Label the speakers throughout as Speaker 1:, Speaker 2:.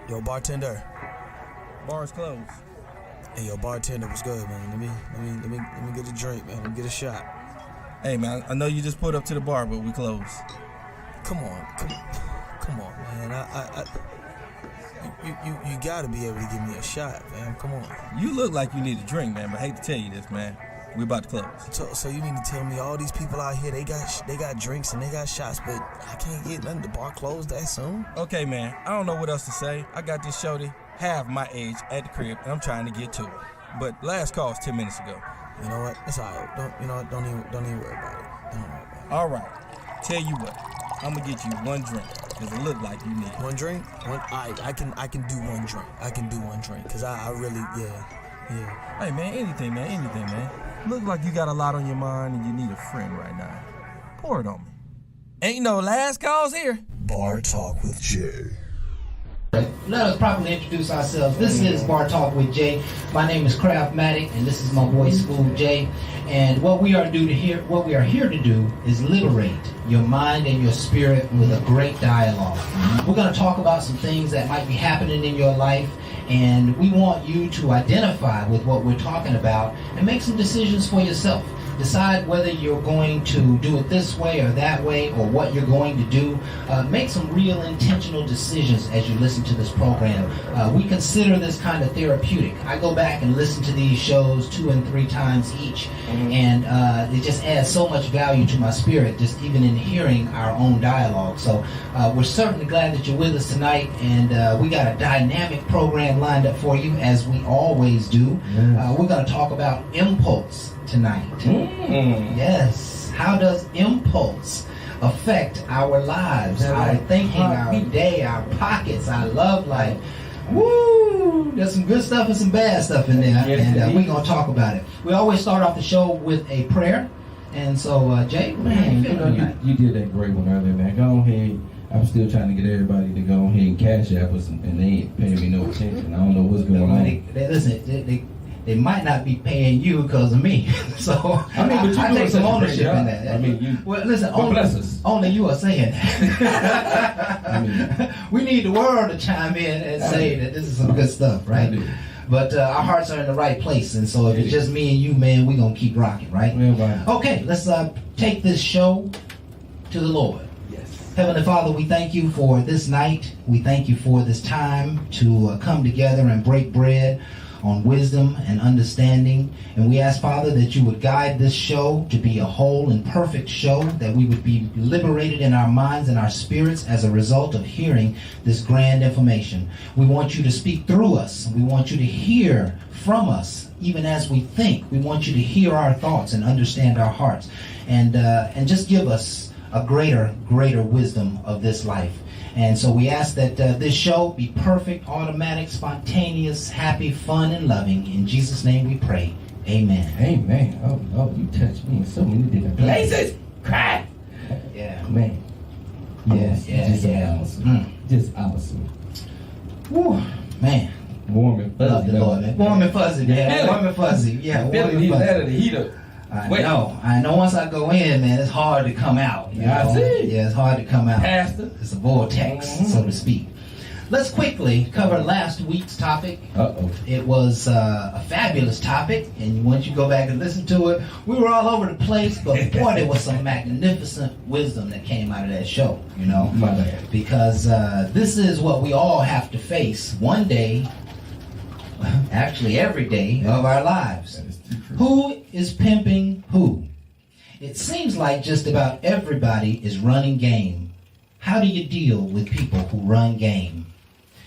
Speaker 1: Yo, bartender.
Speaker 2: Bar's closed.
Speaker 1: Hey, yo, bartender, what's good, man? Let me get a drink, man. Let me get a shot.
Speaker 2: Hey, man, I know you just pulled up to the bar, but we closed.
Speaker 1: Come on, man. You gotta be able to give me a shot, man. Come on.
Speaker 2: You look like you need a drink, man, but I hate to tell you this, man. We about to close.
Speaker 1: So you mean to tell me all these people out here, they got drinks and they got shots, but I can't get nothing. The bar closed that soon?
Speaker 2: Okay, man, I don't know what else to say. I got this shorty half my age at the crib, and I'm trying to get to it. But last call was 10 minutes ago.
Speaker 1: You know what? It's all right. Don't even worry about it. Don't worry about it.
Speaker 2: All right. Tell you what, I'm gonna get you one drink, because it look like you need it.
Speaker 1: One drink? I can do one drink. I can do one drink, because I really, yeah.
Speaker 2: Hey, man, anything, man. Look like you got a lot on your mind and you need a friend right now. Pour it on me. Ain't no last calls here.
Speaker 1: Bar Talk with Jay.
Speaker 3: Let us properly introduce ourselves. This is Bar Talk with Jay. My name is Craftmatic, and this is my boy School Jay. And what we are here to do is liberate your mind and your spirit with a great dialogue. We're going to talk about some things that might be happening in your life, and we want you to identify with what we're talking about and make some decisions for yourself. Decide whether you're going to do it this way or that way, or what you're going to do. Make some real intentional decisions as you listen to this program. We consider this kind of therapeutic. I go back and listen to these shows 2 and 3 times each, and it just adds so much value to my spirit, just even in hearing our own dialogue. So we're certainly glad that you're with us tonight, and we got a dynamic program lined up for you, as we always do. We're going to talk about impulse tonight. Yes. How does impulse affect our lives, our thinking, our day, our pockets, our love life? Woo! There's some good stuff and some bad stuff in there, and we're going to talk about it. We always start off the show with a prayer. And so, Jay, man,
Speaker 4: you did that great one earlier, man. Go ahead. I'm still trying to get everybody to go ahead and cash app us, and they ain't paying me no attention. I don't know what's going on.
Speaker 3: They might not be paying you because of me. So
Speaker 4: I mean, but
Speaker 3: I take some ownership in that.
Speaker 4: I mean,
Speaker 3: well, listen, only you are saying that. We need the world to chime in and say that this is some good stuff, right? But our hearts are in the right place, and so if it's just me and you, man, we're going to keep rocking, right? Okay, let's take this show to the Lord. Heavenly Father, we thank you for this night. We thank you for this time to come together and break bread on wisdom and understanding. And we ask, Father, that you would guide this show to be a whole and perfect show, that we would be liberated in our minds and our spirits as a result of hearing this grand information. We want you to speak through us. We want you to hear from us, even as we think. We want you to hear our thoughts and understand our hearts. And just give us a greater wisdom of this life. And so we ask that this show be perfect, automatic, spontaneous, happy, fun, and loving. In Jesus' name we pray. Amen.
Speaker 4: Amen. Oh, you touched me in so many different places. Cry.
Speaker 3: Yeah.
Speaker 4: Man.
Speaker 3: Yeah.
Speaker 4: Awesome. Just awesome.
Speaker 3: Woo. Man.
Speaker 4: Warm and fuzzy.
Speaker 3: Love the Lord, man. Warm and fuzzy, man. Warm and fuzzy. Yeah, warm and fuzzy.
Speaker 4: Out of the heater.
Speaker 3: I know once I go in, man, it's hard to come out.
Speaker 4: I see.
Speaker 3: Yeah, it's hard to come out.
Speaker 4: Pastor.
Speaker 3: It's a vortex, so to speak. Let's quickly cover last week's topic. It was a fabulous topic, and once you go back and listen to it, we were all over the place, but boy, there was some magnificent wisdom that came out of that show, you know?
Speaker 4: My bad.
Speaker 3: Because this is what we all have to face one day, actually every day of our lives. Who is pimping who? It seems like just about everybody is running game. How do you deal with people who run game?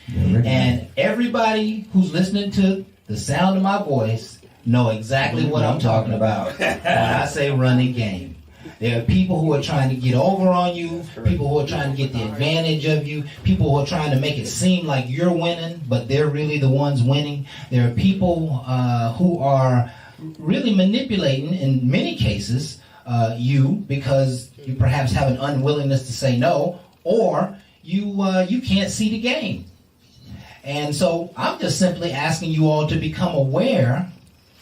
Speaker 3: And everybody who's listening to the sound of my voice know exactly what I'm talking about when I say running game. There are people who are trying to get over on you, people who are trying to get the advantage of you, people who are trying to make it seem like you're winning, but they're really the ones winning. There are people who are really manipulating, in many cases, you, because you perhaps have an unwillingness to say no, or you can't see the game. And so I'm just simply asking you all to become aware,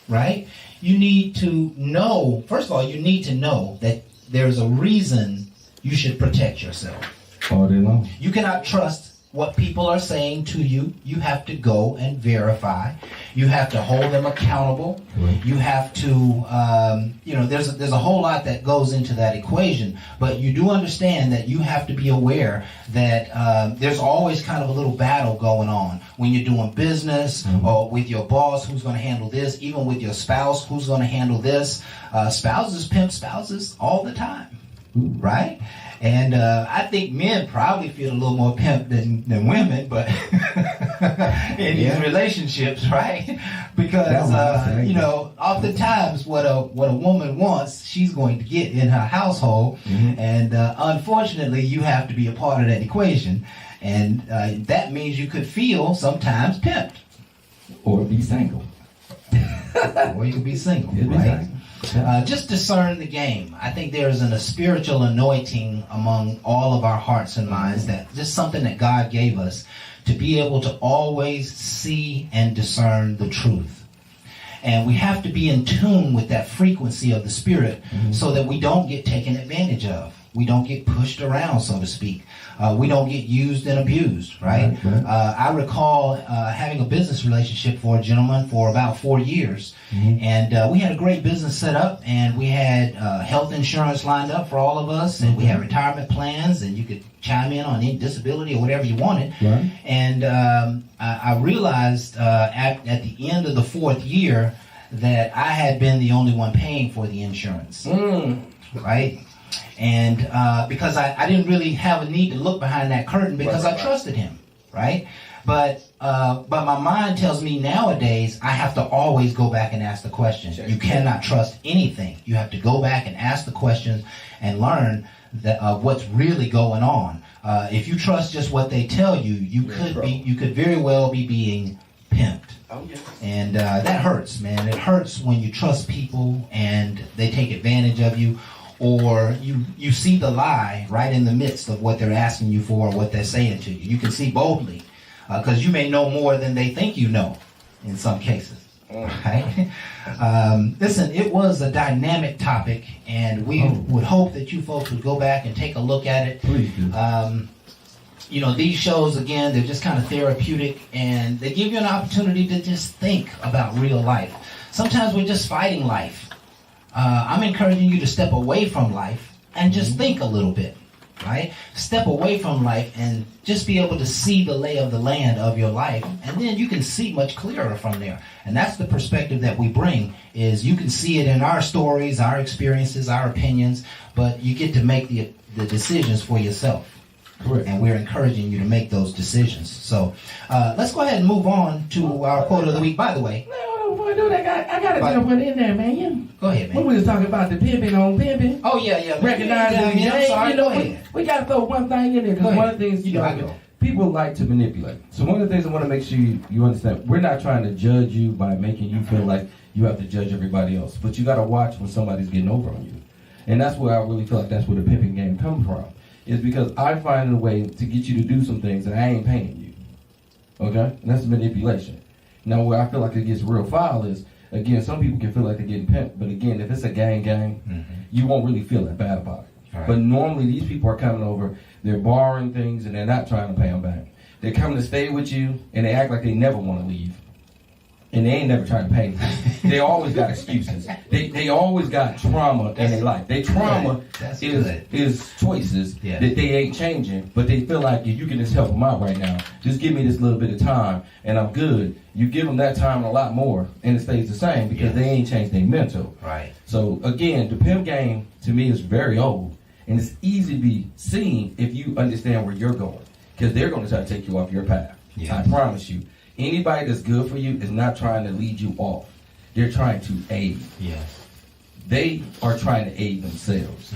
Speaker 3: right? You need to know, first of all, you need to know that there's a reason you should protect yourself.
Speaker 4: All day long.
Speaker 3: You cannot trust what people are saying to you. You have to go and verify. You have to hold them accountable.
Speaker 4: Right.
Speaker 3: You have to, there's a whole lot that goes into that equation. But you do understand that you have to be aware that there's always kind of a little battle going on when you're doing business or with your boss, who's going to handle this, even with your spouse, who's going to handle this. Spouses pimp spouses all the time, right? And I think men probably feel a little more pimped than women, but in these relationships, right? Because oftentimes what a woman wants, she's going to get in her household, and unfortunately, you have to be a part of that equation, and that means you could feel sometimes pimped,
Speaker 4: Or be single.
Speaker 3: or you could be single, right? Just discern the game. I think there is a spiritual anointing among all of our hearts and minds, that just something that God gave us to be able to always see and discern the truth. And we have to be in tune with that frequency of the Spirit so that we don't get taken advantage of. We don't get pushed around, so to speak. We don't get used and abused, right? I recall having a business relationship for a gentleman for about 4 years. And we had a great business set up, and we had health insurance lined up for all of us, and we had retirement plans, and you could chime in on any disability or whatever you wanted. And I realized at the end of the 4th year that I had been the only one paying for the insurance, right? And because I didn't really have a need to look behind that curtain, because I trusted him, right? But my mind tells me nowadays I have to always go back and ask the questions. You cannot trust anything. You have to go back and ask the questions and learn what's really going on. If you trust just what they tell you, you could very well be being pimped. And that hurts, man. It hurts when you trust people and they take advantage of you. Or you see the lie right in the midst of what they're asking you for, or what they're saying to you. You can see boldly, because you may know more than they think you know in some cases. Right? Listen, it was a dynamic topic, and we would hope that you folks would go back and take a look at it.
Speaker 4: Please do.
Speaker 3: These shows, again, they're just kind of therapeutic, and they give you an opportunity to just think about real life. Sometimes we're just fighting life. I'm encouraging you to step away from life and just think a little bit, right? Step away from life and just be able to see the lay of the land of your life, and then you can see much clearer from there. And that's the perspective that we bring, is you can see it in our stories, our experiences, our opinions, but you get to make the decisions for yourself.
Speaker 4: Correct.
Speaker 3: And we're encouraging you to make those decisions. So let's go ahead and move on to our quote of the week. By the way,
Speaker 5: Before I do that, I gotta jump in there, man.
Speaker 3: Go ahead, man.
Speaker 5: When we was talking about the pimping on pimping.
Speaker 3: Oh, yeah.
Speaker 5: Recognizing the
Speaker 3: I'm sorry. Go
Speaker 5: game,
Speaker 3: ahead.
Speaker 5: we gotta throw one thing in there, because one of the things,
Speaker 4: people like to manipulate. So one of the things I want to make sure you understand, we're not trying to judge you by making you feel like you have to judge everybody else. But you got to watch when somebody's getting over on you. And that's where I really feel like that's where the pimping game comes from. Is because I find a way to get you to do some things that I ain't paying you. Okay? And that's manipulation. Now, where I feel like it gets real foul is, again, some people can feel like they're getting pimped, but again, if it's a gang, you won't really feel that bad about it. Right. But normally, these people are coming over, they're borrowing things, and they're not trying to pay them back. They're coming to stay with you, and they act like they never want to leave. And they ain't never trying to pay you. They always got excuses. They always got trauma in their life. Their trauma is choices that they ain't changing, but they feel like if you can just help them out right now, just give me this little bit of time, and I'm good. You give them that time and a lot more, and it stays the same because they ain't changed their mental.
Speaker 3: Right.
Speaker 4: So again, the pimp game to me is very old, and it's easy to be seen if you understand where you're going, because they're going to try to take you off your path. I promise you. Anybody that's good for you is not trying to lead you off. They're trying to aid.
Speaker 3: Yes.
Speaker 4: They are trying to aid themselves.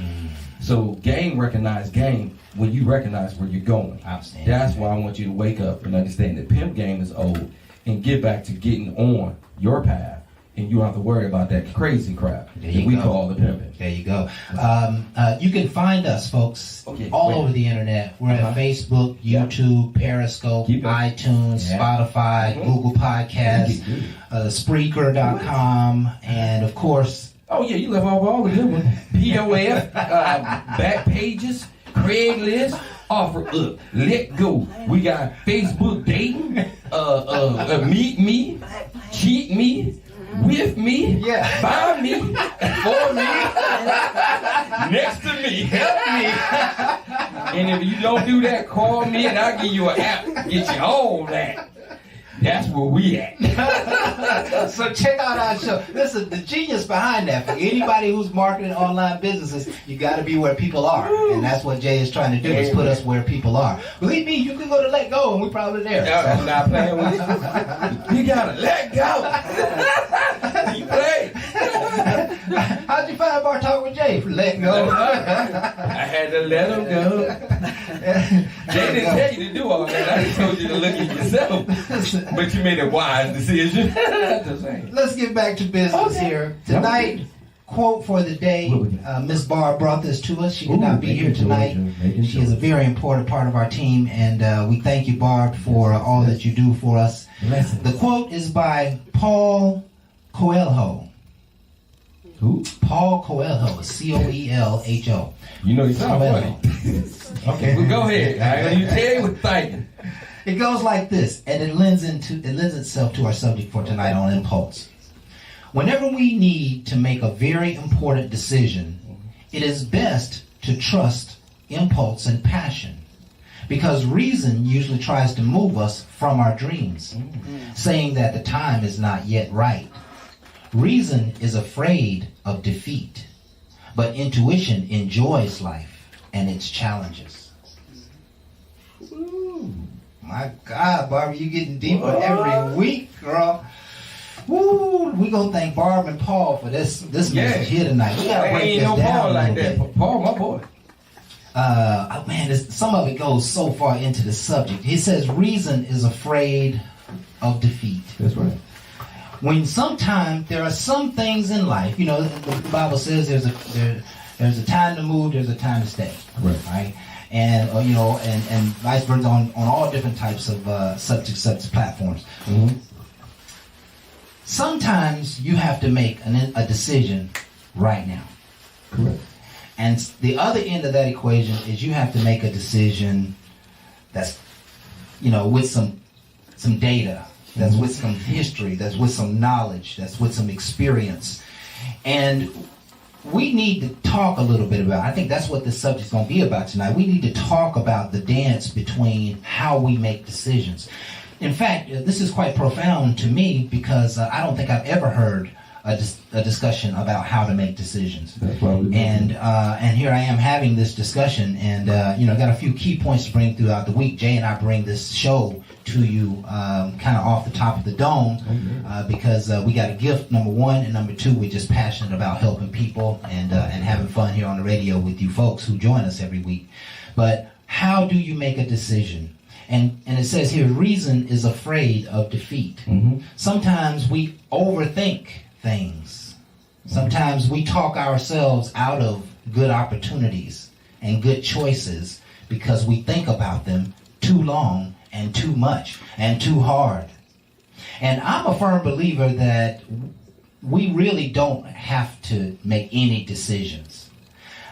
Speaker 4: So game recognize game when you recognize where you're going.
Speaker 3: Outstanding.
Speaker 4: That's why I want you to wake up and understand that pimp game is old and get back to getting on your path. And you don't have to worry about that crazy crap that we call the pimping.
Speaker 3: There you go. You can find us, folks, all over the internet. We're at Facebook, YouTube, Periscope, iTunes, Spotify, Google Podcasts, Spreaker.com, and of course...
Speaker 4: Oh, yeah, you left off all the good ones. POF, back pages, Craigslist, Offer up, let go. We got Facebook dating, meet me, cheat me, with me,
Speaker 3: Yeah.
Speaker 4: by me, for me, next to me, help me. And if you don't do that, call me and I'll give you an app, get you all that. That's where we at.
Speaker 3: So check out our show. Listen, the genius behind that, for anybody who's marketing online businesses, you got to be where people are. And that's what Jay is trying to do, is put us where people are. Believe me, you can go to Let Go and we're probably there.
Speaker 4: I'm not playing with you. You gotta let go. You play.
Speaker 3: How'd you find Bar Talk with Jay? Let Go.
Speaker 4: I had to let him go. They didn't tell you to do all that. I just told you to look at yourself. But you made a wise decision.
Speaker 3: Let's get back to business here. Tonight, quote for the day. Miss Barb brought this to us. She could not be here tonight. She is a very important part of our team, and we thank you, Barb, for all that you do for us. The quote is by Paul Coelho.
Speaker 4: Who?
Speaker 3: Paul Coelho. Coelho.
Speaker 4: You know you sound funny. Okay, well, go ahead. You tell you what thinking.
Speaker 3: It goes like this, and it lends itself to our subject for tonight on impulse. Whenever we need to make a very important decision, it is best to trust impulse and passion, because reason usually tries to move us from our dreams, saying that the time is not yet right. Reason is afraid of defeat, but intuition enjoys life and its challenges. My God, Barbara, you getting deeper every week, girl. Woo! We gonna thank Barb and Paul for this message here tonight. We gotta break this down
Speaker 4: Paul
Speaker 3: a
Speaker 4: like
Speaker 3: little
Speaker 4: that.
Speaker 3: bit.
Speaker 4: Paul, my boy.
Speaker 3: Man, some of it goes so far into the subject. He says reason is afraid of defeat.
Speaker 4: That's right.
Speaker 3: When sometimes there are some things in life, you know, the Bible says there's a time to move, there's a time to stay. Right? And you know, and vice versa on all different types of subject platforms.
Speaker 4: Mm-hmm.
Speaker 3: Sometimes you have to make a decision right now.
Speaker 4: Correct.
Speaker 3: And the other end of that equation is you have to make a decision that's, you know, with some data, that's with some history, that's with some knowledge, that's with some experience. And we need to talk a little bit about, I think that's what this subject's going to be about tonight. We need to talk about the dance between how we make decisions. In fact, this is quite profound to me, because I don't think I've ever heard a discussion about how to make decisions.
Speaker 4: That's why we
Speaker 3: and here I am having this discussion, and you know, got a few key points to bring throughout the week. Jay and I bring this show to you kind of off the top of the dome, because we got a gift, number one, and number two, we're just passionate about helping people and having fun here on the radio with you folks who join us every week. But how do you make a decision? And it says here, reason is afraid of defeat.
Speaker 4: Mm-hmm.
Speaker 3: Sometimes we overthink things. Sometimes we talk ourselves out of good opportunities and good choices because we think about them too long and too much and too hard. And I'm a firm believer that we really don't have to make any decisions.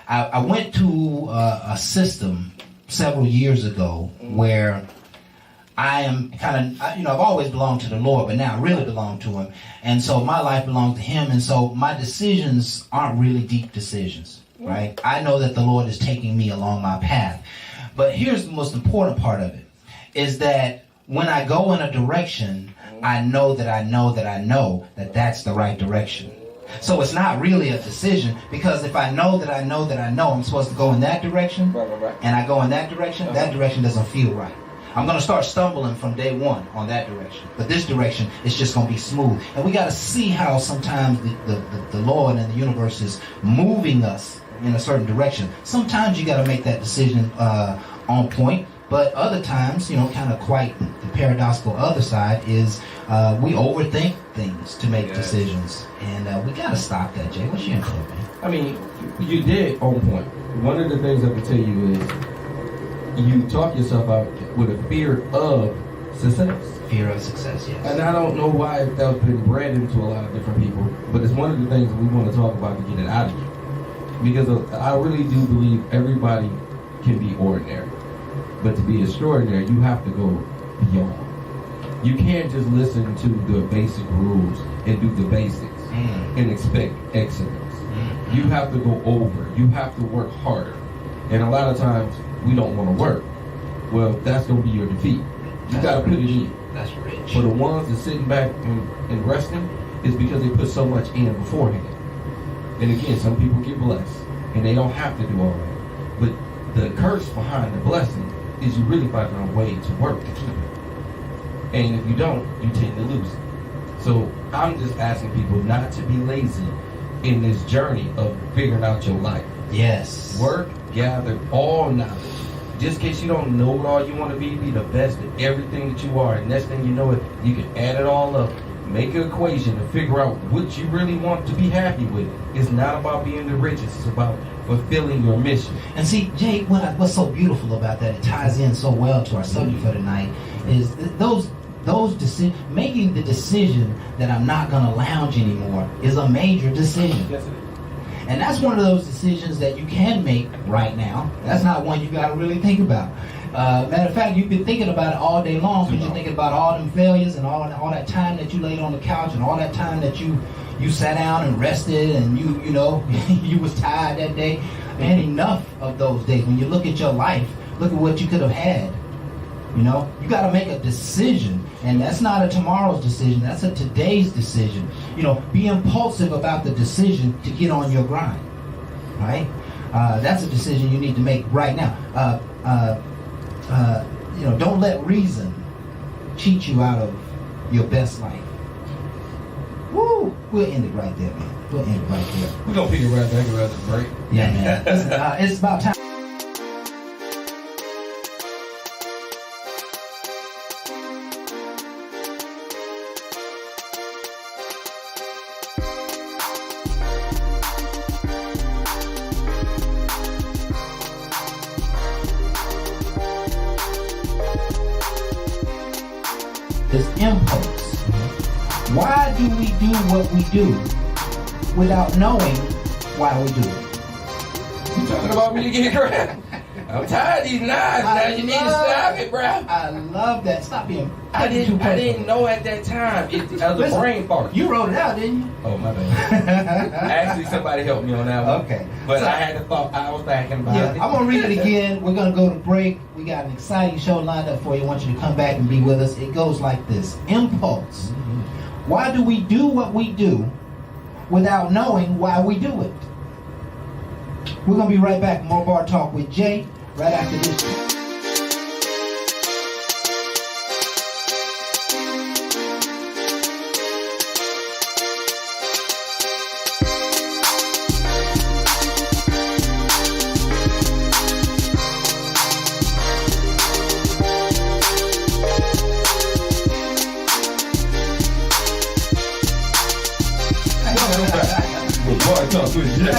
Speaker 3: I went to a system several years ago where I am kind of, you know, I've always belonged to the Lord, but now I really belong to Him. And so my life belongs to Him. And so my decisions aren't really deep decisions, right? I know that the Lord is taking me along my path. But here's the most important part of it, is that when I go in a direction, I know that that's the right direction. So it's not really a decision, because if I know that I know I'm supposed to go in that direction, and I go in that direction doesn't feel right. I'm going to start stumbling from day one on that direction. But this direction is just going to be smooth. And we got to see how sometimes the Lord and the universe is moving us in a certain direction. Sometimes you got to make that decision on point. But other times, you know, kind of quite the paradoxical other side is we overthink things to make decisions. And we got to stop that, Jay. What's your input, man?
Speaker 4: I mean, you did on point. One of the things I can tell you is you talk yourself out with a fear of success.
Speaker 3: Fear of success, yes.
Speaker 4: And I don't know why that's been bred into a lot of different people, but it's one of the things that we want to talk about to get it out of you. Because I really do believe everybody can be ordinary. But to be extraordinary, you have to go beyond. You can't just listen to the basic rules and do the basics and expect excellence. You have to go over. You have to work harder. And a lot of times, we don't want to work. Well, that's going to be your defeat. You got to put it in.
Speaker 3: That's rich.
Speaker 4: For the ones that sitting back and resting, is because they put so much in beforehand. And again, some people get blessed, and they don't have to do all that. But the curse behind the blessing is you really finding a way to work to keep it. And if you don't, you tend to lose it. So I'm just asking people not to be lazy in this journey of figuring out your life.
Speaker 3: Yes.
Speaker 4: Work, gather all knowledge. Just in case you don't know what all you want to be the best at everything that you are. And next thing you know it, you can add it all up, make an equation to figure out what you really want to be happy with. It's not about being the richest, it's about fulfilling your mission.
Speaker 3: And see, Jay, what's so beautiful about that, it ties in so well to our subject for tonight, is those making the decision that I'm not going to lounge anymore is a major decision.
Speaker 4: Yes, it is.
Speaker 3: And that's one of those decisions that you can make right now. That's not one you got to really think about. Matter of fact, you've been thinking about it all day long because you're thinking about all them failures and all that time that you laid on the couch and all that time that you sat down and rested and you know you was tired that day. Man, enough of those days. When you look at your life, look at what you could have had. You know, you got to make a decision, and that's not a tomorrow's decision. That's a today's decision. You know, be impulsive about the decision to get on your grind, right? That's a decision you need to make right now. You know, don't let reason cheat you out of your best life. Woo! We'll end it right there, man. We'll end it right there.
Speaker 4: We're going to pick it right back around the break.
Speaker 3: Yeah, man. Listen, it's about time. This impulse. Why do we do what we do without knowing why we do it?
Speaker 4: You talking about me again, Graham? I'm tired of these knives now. You need to stop it, bro.
Speaker 3: I love that. Stop being.
Speaker 4: I didn't know at that time. It was a brain fart.
Speaker 3: You wrote it out, didn't you?
Speaker 4: Oh, my bad. Actually, somebody helped me on that one.
Speaker 3: Okay.
Speaker 4: But
Speaker 3: So-
Speaker 4: I had to thought I was thinking about
Speaker 3: Yeah,
Speaker 4: it.
Speaker 3: I'm gonna read it again. We're gonna go to break. We got an exciting show lined up for you. I want you to come back and be with us. It goes like this: impulse. Why do we do what we do without knowing why we do it? We're gonna be right back. More Bar Talk with Jay right after this.
Speaker 4: Bar Talk with Jay.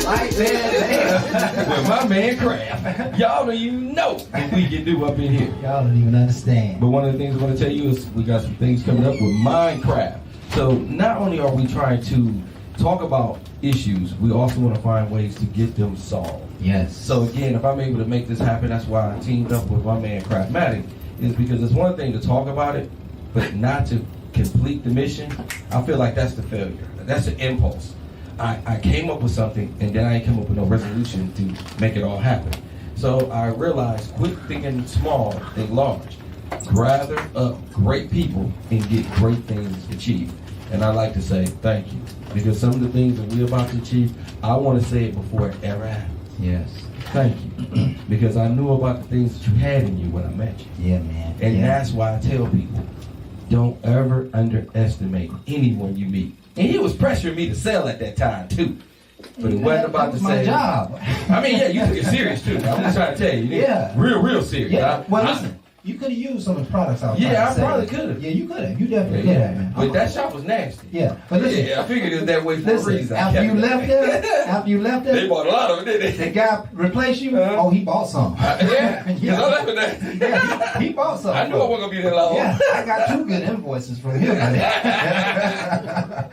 Speaker 3: Right there.
Speaker 4: With my man Kraft. Y'all don't even know what we can do up in here.
Speaker 3: Y'all don't even understand.
Speaker 4: But one of the things I want to tell you is we got some things coming up with Minecraft. So not only are we trying to talk about issues, we also want to find ways to get them solved.
Speaker 3: Yes.
Speaker 4: So again, if I'm able to make this happen, that's why I teamed up with my man Craftmatic, is because it's one thing to talk about it, but not to complete the mission. I feel like that's the failure. That's an impulse. I came up with something and then I ain't come up with no resolution to make it all happen. So I realized, quit thinking small, think large. Gather up great people and get great things achieved. And I like to say thank you, because some of the things that we're about to achieve, I want to say it before it ever happens.
Speaker 3: Yes.
Speaker 4: Thank you. Because I knew about the things that you had in you when I met you.
Speaker 3: Yeah, man.
Speaker 4: And
Speaker 3: yeah.
Speaker 4: that's why I tell people, don't ever underestimate anyone you meet. And he was pressuring me to sell at that time too. But it wasn't about to
Speaker 3: my
Speaker 4: say.
Speaker 3: job.
Speaker 4: I mean, yeah, you took it serious too. I'm just trying to tell you.
Speaker 3: Yeah.
Speaker 4: Real serious.
Speaker 3: Yeah. Well,
Speaker 4: I-
Speaker 3: listen. You could have used some of the products I was
Speaker 4: Yeah,
Speaker 3: trying
Speaker 4: I
Speaker 3: to sell.
Speaker 4: probably could have.
Speaker 3: Yeah, you could have. You definitely could have, man.
Speaker 4: But that shop was nasty.
Speaker 3: Yeah, but listen.
Speaker 4: Yeah, I figured it was that way for a
Speaker 3: Listen,
Speaker 4: reason.
Speaker 3: after you left there,
Speaker 4: They bought a lot of it, didn't
Speaker 3: the
Speaker 4: they?
Speaker 3: guy replaced you. Oh, he bought some.
Speaker 4: Yeah, 'cause
Speaker 3: Yeah.
Speaker 4: I left with that.
Speaker 3: Yeah, he bought some.
Speaker 4: I knew I wasn't gonna be there long.
Speaker 3: Yeah, I got 2 good invoices from him. Yeah,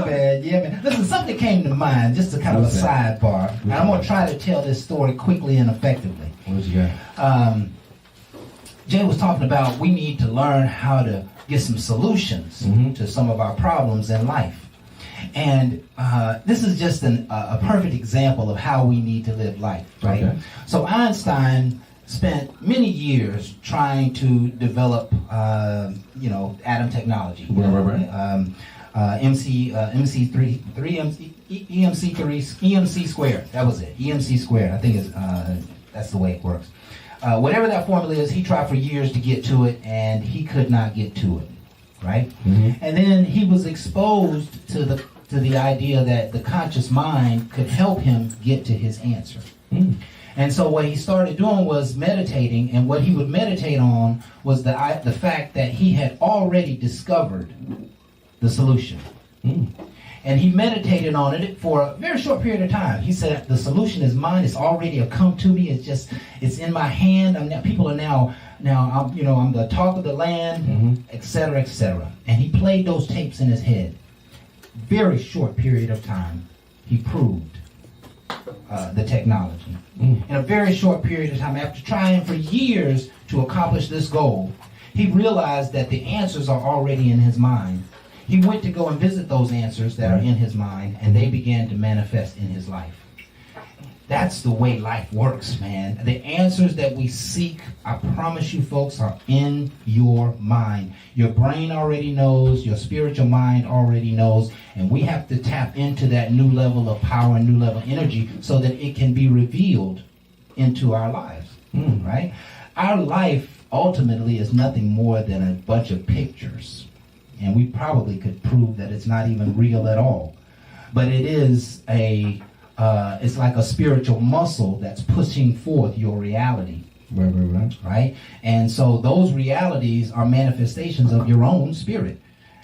Speaker 3: man. Yeah, man. Listen, something came to mind, just a kind of a
Speaker 4: What's that?
Speaker 3: sidebar. And I'm going to try to tell this story quickly and effectively.
Speaker 4: What you got?
Speaker 3: Jay was talking about we need to learn how to get some solutions to some of our problems in life. And this is just a perfect example of how we need to live life, right?
Speaker 4: Okay.
Speaker 3: So Einstein spent many years trying to develop, atom technology. EMC squared. That was it. EMC squared. I think that's the way it works. Whatever that formula is, he tried for years to get to it, and he could not get to it. Right? And then he was exposed to the idea that the conscious mind could help him get to his answer. And so what he started doing was meditating, and what he would meditate on was the fact that he had already discovered the solution. And he meditated on it for a very short period of time. He said, the solution is mine. It's already come to me. It's in my hand. People are now I'm the talk of the land, etc., etc. And he played those tapes in his head. Very short period of time, he proved the technology. In a very short period of time, after trying for years to accomplish this goal, he realized that the answers are already in his mind. He went to go and visit those answers that are in his mind, and they began to manifest in his life. That's the way life works, man. The answers that we seek, I promise you folks, are in your mind. Your brain already knows, your spiritual mind already knows, and we have to tap into that new level of power and new level of energy so that it can be revealed into our lives, right? Our life ultimately is nothing more than a bunch of pictures. And we probably could prove that it's not even real at all. But it is it's like a spiritual muscle that's pushing forth your reality. Right? And so those realities are manifestations of your own spirit.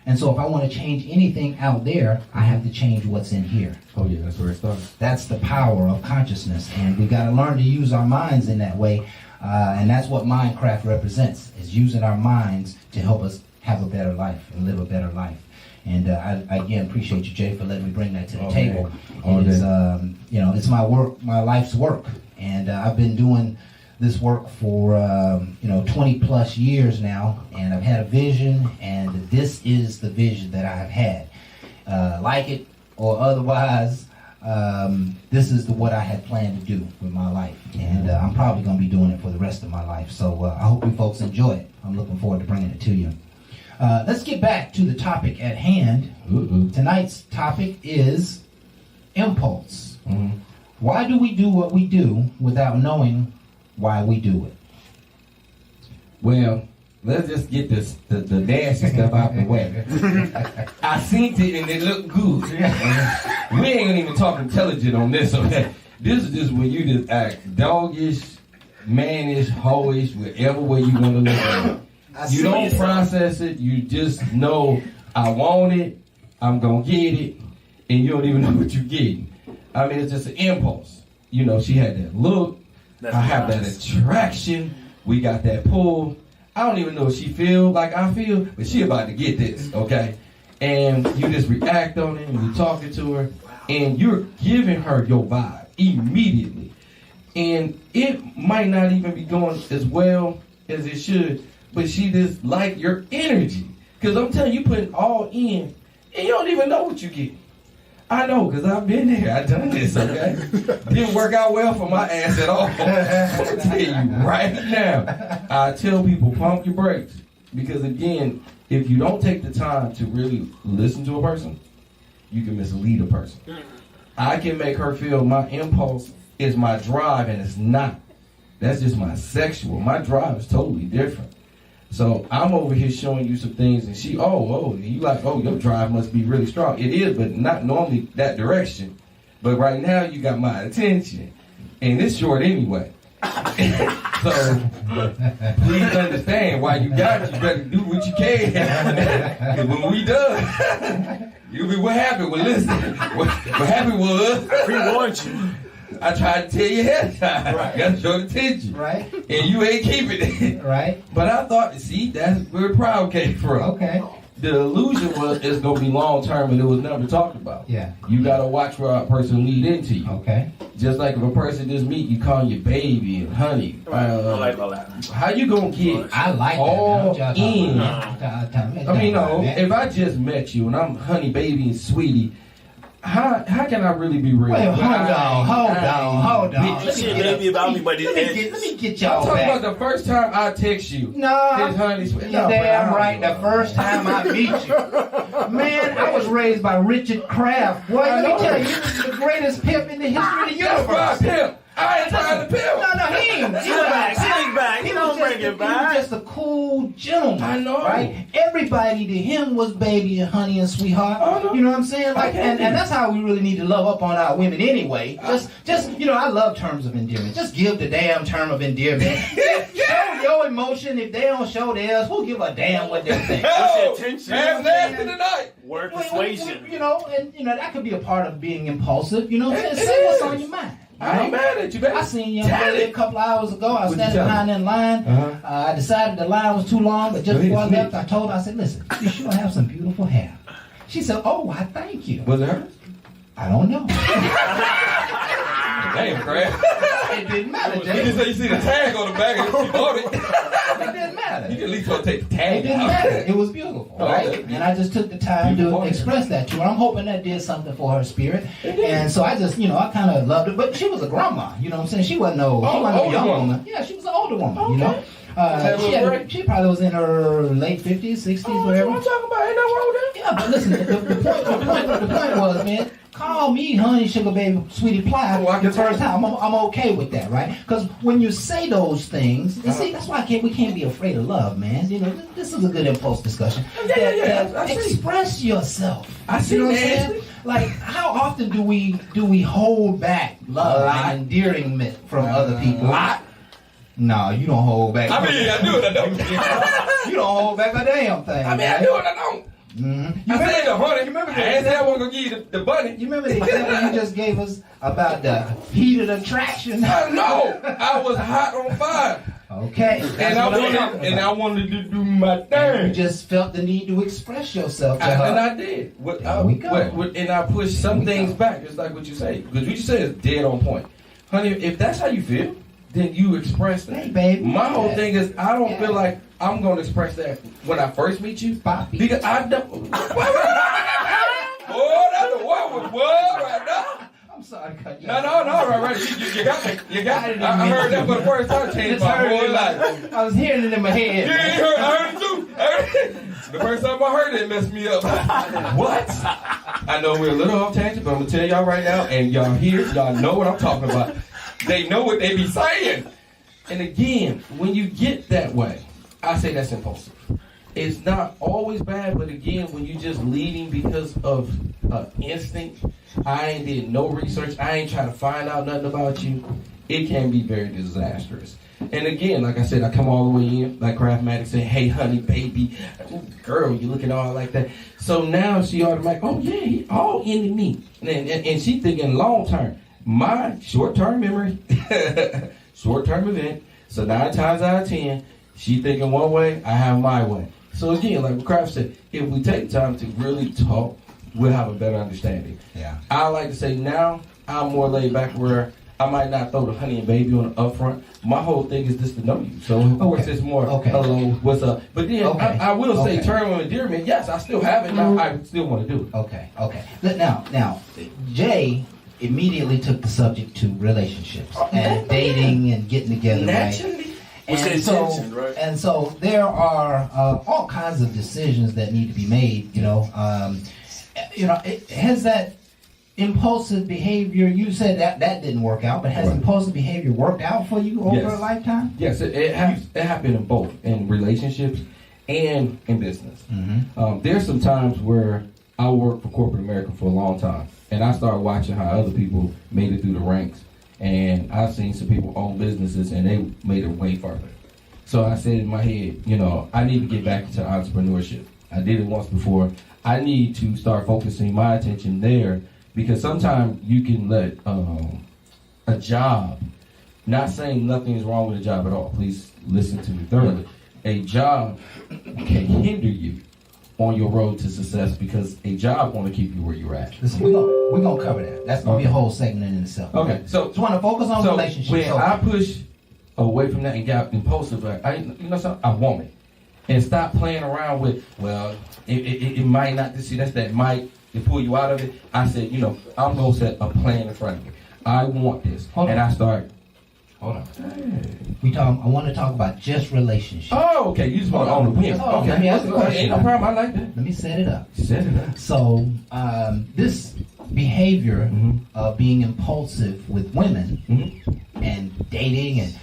Speaker 3: And so if I want to change anything out there, I have to change what's in here.
Speaker 4: Oh yeah, that's where it starts.
Speaker 3: That's the power of consciousness. And we got to learn to use our minds in that way. And that's what Mindcraft represents, is using our minds to help us have a better life and live a better life. And I again appreciate you, Jay, for letting me bring that to the table. It is, it's my work, my life's work, and I've been doing this work for 20 plus years now, and I've had a vision, and this is the vision that I have had. Like it or otherwise, this is what I had planned to do with my life, and I'm probably going to be doing it for the rest of my life. So I hope you folks enjoy it. I'm looking forward to bringing it to you. Let's get back to the topic at hand. Tonight's topic is impulse. Why do we do what we do without knowing why we do it?
Speaker 4: Well, let's just get the nasty stuff out the way. I seen it and it looked good. We ain't even talk intelligent on this, okay? This is just when you just act doggish, mannish, hoish, whatever way you want to look at it. You don't process it, you just know, I want it, I'm gonna get it, and you don't even know what you're getting. I mean, it's just an impulse. She had that look, I have that attraction, we got that pull. I don't even know if she feel like I feel, but she about to get this, okay? And you just react on it, and you're talking to her, and you're giving her your vibe immediately. And it might not even be going as well as it should, but she just like your energy. Because I'm telling you, put it all in, and you don't even know what you get. I know, because I've been there. I've done this, okay? Didn't work out well for my ass at all. I tell you right now. I tell people, pump your brakes. Because again, if you don't take the time to really listen to a person, you can mislead a person. I can make her feel my impulse is my drive, and it's not. That's just my sexual. My drive is totally different. So I'm over here showing you some things, and she, you like, your drive must be really strong. It is, but not normally that direction. But right now, you got my attention, and it's short anyway. So please understand, while you got it, you better do what you can. And when we done, you'll be what happened. Well, listen, what happened was
Speaker 1: We want you.
Speaker 4: I tried to tell you ahead of time.
Speaker 3: Right.
Speaker 4: Got your attention.
Speaker 3: Right.
Speaker 4: And you ain't keeping it.
Speaker 3: Right.
Speaker 4: But I thought, see, that's where the problem came from.
Speaker 3: Okay.
Speaker 4: The illusion was it's gonna be long term and it was never talked about.
Speaker 3: Yeah.
Speaker 4: You gotta watch where a person lead into you.
Speaker 3: Okay.
Speaker 4: Just like if a person just meet you, call you baby and honey.
Speaker 1: I like all that.
Speaker 4: How you gonna get
Speaker 3: I like
Speaker 4: all
Speaker 3: that.
Speaker 4: in?
Speaker 3: I
Speaker 4: I mean, no. If I just met you and I'm honey, baby, and sweetie, how can I really be real?
Speaker 3: Wait, hold on.
Speaker 1: This shit baby about me, but
Speaker 3: Let me get
Speaker 4: I'm
Speaker 3: y'all
Speaker 4: talking
Speaker 3: back.
Speaker 4: about the first time I text you.
Speaker 3: No,
Speaker 4: His honey,
Speaker 3: you're
Speaker 4: no,
Speaker 3: damn
Speaker 4: but I
Speaker 3: right. The first time I meet you, man, I was raised by Richard Kraft. Boy, let me tell you, he was the greatest pimp in the history of the
Speaker 4: That's my
Speaker 3: universe.
Speaker 4: pimp. I ain't trying to pimp.
Speaker 3: No, he ain't. He
Speaker 1: back. He don't bring it back.
Speaker 3: He was just a cool gentleman.
Speaker 4: I know.
Speaker 3: Right? Everybody to him was baby and honey and sweetheart.
Speaker 4: I know.
Speaker 3: You know what I'm saying? Like, and that's how we really need to love up on our women anyway. Just you know, I love terms of endearment. Just give the damn term of endearment. Show your emotion. If they don't show theirs, who give a damn what they think?
Speaker 1: What's your intention?
Speaker 4: Have nasty tonight.
Speaker 1: Word persuasion.
Speaker 3: You know, and you know that could be a part of being impulsive. You know, say what's on your mind.
Speaker 4: I ain't mad at you, baby.
Speaker 3: I seen young lady a couple hours ago. I was
Speaker 4: What'd you
Speaker 3: standing
Speaker 4: tell
Speaker 3: behind that line. I decided the line was too long, but just before I left, I told her, I said, listen, you sure have some beautiful hair. She said, oh, I thank you.
Speaker 4: Was it her?
Speaker 3: I don't know.
Speaker 4: Damn, crap.
Speaker 3: It didn't matter,
Speaker 4: You
Speaker 3: Jay.
Speaker 4: just say you see the tag on the back and she bought it.
Speaker 3: It didn't matter.
Speaker 4: You can at least go take the
Speaker 3: It
Speaker 4: tag
Speaker 3: didn't
Speaker 4: out.
Speaker 3: matter. It was beautiful,
Speaker 4: Oh,
Speaker 3: right?
Speaker 4: okay.
Speaker 3: And I just took the time to express that to her. I'm hoping that did something for her spirit. And so I just, you know, I kind of loved it. But she was a grandma, you know what I'm saying? She wasn't no
Speaker 4: older
Speaker 3: young
Speaker 4: woman.
Speaker 3: woman. Yeah, she was an older woman,
Speaker 4: Okay.
Speaker 3: you know? She probably was in her late 50s, 60s, whatever.
Speaker 4: What I'm talking about? Ain't nothing wrong with that.
Speaker 3: Yeah, but listen, the point was, man, call me honey, sugar baby, sweetie pie
Speaker 4: Oh, I can
Speaker 3: the first
Speaker 4: tell.
Speaker 3: time. I'm okay with that, right? Because when you say those things, you see, that's why we can't be afraid of love, man. You know, this is a good impulse discussion.
Speaker 4: Yeah, I see.
Speaker 3: Express yourself.
Speaker 4: I see,
Speaker 3: You know what I'm
Speaker 4: man.
Speaker 3: saying? Like, how often do we hold back love and endearment from other people? No, you don't hold back.
Speaker 4: I mean, I do it, I don't.
Speaker 3: You don't hold back a damn thing.
Speaker 4: I mean, I do it, I don't.
Speaker 3: Mm-hmm.
Speaker 4: I said the honey.
Speaker 3: remember
Speaker 4: I ain't said I wasn't gonna give you the bunny.
Speaker 3: You remember the example you just gave us about the heated attraction?
Speaker 4: I know. I was hot on fire.
Speaker 3: Okay.
Speaker 4: And I wanted to do my
Speaker 3: You
Speaker 4: thing.
Speaker 3: just felt the need to express yourself to
Speaker 4: And
Speaker 3: her.
Speaker 4: I did.
Speaker 3: There we go.
Speaker 4: And I pushed some things back. It's like what you say. Because what you say is dead on point. Honey, if that's how you feel, then you express that.
Speaker 3: Hey, baby.
Speaker 4: My whole
Speaker 3: Yeah.
Speaker 4: thing is I don't
Speaker 3: Yeah.
Speaker 4: feel like I'm going to express that when I first meet you.
Speaker 3: Poppy.
Speaker 4: Because I don't. Oh, that's a what with what right now?
Speaker 3: I'm sorry to cut you
Speaker 4: No,
Speaker 3: off.
Speaker 4: right. You got me. You got me.
Speaker 3: I didn't
Speaker 4: I
Speaker 3: mean
Speaker 4: heard
Speaker 3: to.
Speaker 4: that for the first time. Changed
Speaker 3: Just
Speaker 4: my
Speaker 3: heard
Speaker 4: whole
Speaker 3: it.
Speaker 4: life.
Speaker 3: I was hearing it in my head.
Speaker 4: You ain't heard, I heard it too. I heard it. The first time I heard it, it messed me up. What? I know we're a little off tangent, but I'm gonna tell y'all right now, and y'all here, y'all know what I'm talking about. They know what they be saying. And again, when you get that way, I say that's impulsive. It's not always bad, but again, when you just leading because of instinct, I ain't did no research, I ain't trying to find out nothing about you, it can be very disastrous. And again, like I said, I come all the way in, like Craftmatic said, hey, honey, baby, ooh, girl, you looking all like that. So now she automatic, oh yeah, he all into me. And she thinking long term. My short-term memory, short-term event, so 9 times out of 10, she thinking one way, I have my way. So again, like Kraft said, if we take time to really talk, we'll have a better understanding.
Speaker 3: Yeah.
Speaker 4: I like to say now, I'm more laid back where I might not throw the honey and baby on the upfront. My whole thing is just to know you. So of course it's more, hello, what's up? But then I will say term of endearment, yes, I still have it. Now I still want to do it.
Speaker 3: Okay. Now, Jay immediately took the subject to relationships and dating and getting together,
Speaker 4: Naturally.
Speaker 3: right?
Speaker 1: What's the intention, right?
Speaker 3: And so there are all kinds of decisions that need to be made. Has that impulsive behavior? You said that didn't work out, but has impulsive behavior worked out for you over a lifetime?
Speaker 4: Yes, it happened in both, in relationships and in business.
Speaker 3: Mm-hmm.
Speaker 4: There's some times where I worked for corporate America for a long time, and I started watching how other people made it through the ranks. And I've seen some people own businesses and they made it way further. So I said in my head, you know, I need to get back into entrepreneurship. I did it once before. I need to start focusing my attention there because sometimes you can let a job, not saying nothing is wrong with a job at all, please listen to me thoroughly. A job can hinder you on your road to success because a job want to keep you where you're at.
Speaker 3: Listen, we're gonna cover that. That's gonna be a whole segment in itself.
Speaker 4: Okay, so
Speaker 3: just want to focus on relationships.
Speaker 4: When I push away from that and got impulsive, like you know something, I want it, and stop playing around with. Well, it might not. See, that's that might to pull you out of it. I said, you know, I'm gonna set a plan in front of me. I want this, and I start. Hold on. Hey.
Speaker 3: I want to talk about just relationships.
Speaker 4: Oh, okay. You just want to own the win. Okay.
Speaker 3: Let me ask you a question.
Speaker 4: Ain't no problem. I like that.
Speaker 3: Let me set it up.
Speaker 4: Set it up.
Speaker 3: So, this behavior of being impulsive with women and dating and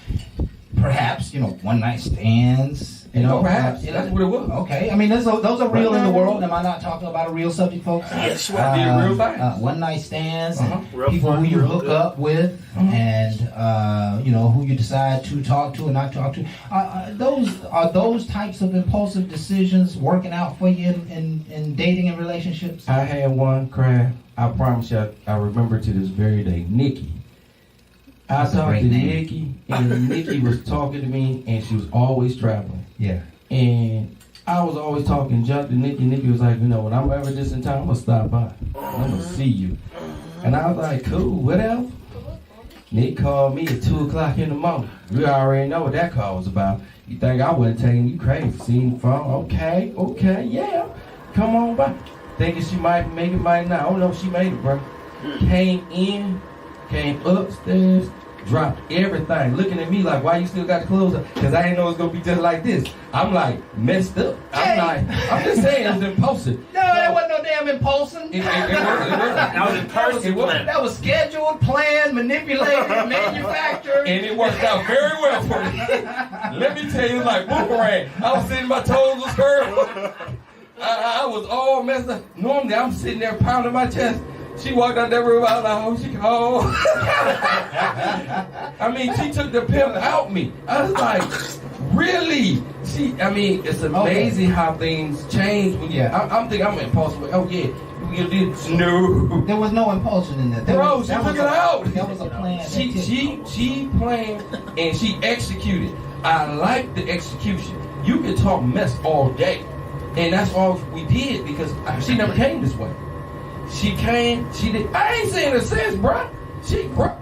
Speaker 3: perhaps, you know, one night stands. You know,
Speaker 4: perhaps that's what it was.
Speaker 3: Okay, I mean, those are real in the world. Am I not talking about a real subject, folks?
Speaker 4: Yes, real thing.
Speaker 3: One night stands and people who you hook up with, and you know who you decide to talk to and not talk to. Those types of impulsive decisions working out for you in dating and relationships?
Speaker 4: I had one, Crab. I promise you, I remember to this very day, Nikki. I talked to Nikki, and Nikki was talking to me, and she was always traveling.
Speaker 3: Yeah.
Speaker 4: And I was always talking junk to Nikki. Nikki was like, you know, when I'm ever just in town, I'm going to stop by. I'm going to see you. And I was like, cool, whatever. Nick called me at 2 o'clock in the morning. We already know what that call was about. You think I wasn't taking you crazy? Seen the phone? Okay, yeah. Come on by. Thinking she might make it, might not. Oh, no, she made it, bro. Came upstairs, dropped everything, looking at me like, why you still got the clothes up? Because I didn't know it was going to be just like this. I'm like, messed up. I'm just saying it was impulsive.
Speaker 3: No, that wasn't no damn impulsive.
Speaker 4: It wasn't.
Speaker 6: That was impulsive.
Speaker 3: That was scheduled, planned, manipulated, manufactured.
Speaker 4: And it worked out very well for me. Let me tell you, like boomerang. I was sitting, my toes was curved. I was all messed up. Normally, I'm sitting there pounding my chest. She walked out that room, I was like, oh, she called. I mean, she took the pimp out me. I was like, really? It's amazing how things change. When I'm thinking I'm impulsive. Oh, yeah, you did. No.
Speaker 3: There was no impulsion in that.
Speaker 4: Bro, she took it out.
Speaker 3: That was a plan.
Speaker 4: She planned and she executed. I like the execution. You can talk mess all day. And that's all we did because she never came this way. She came, she did. I ain't saying it since, bro.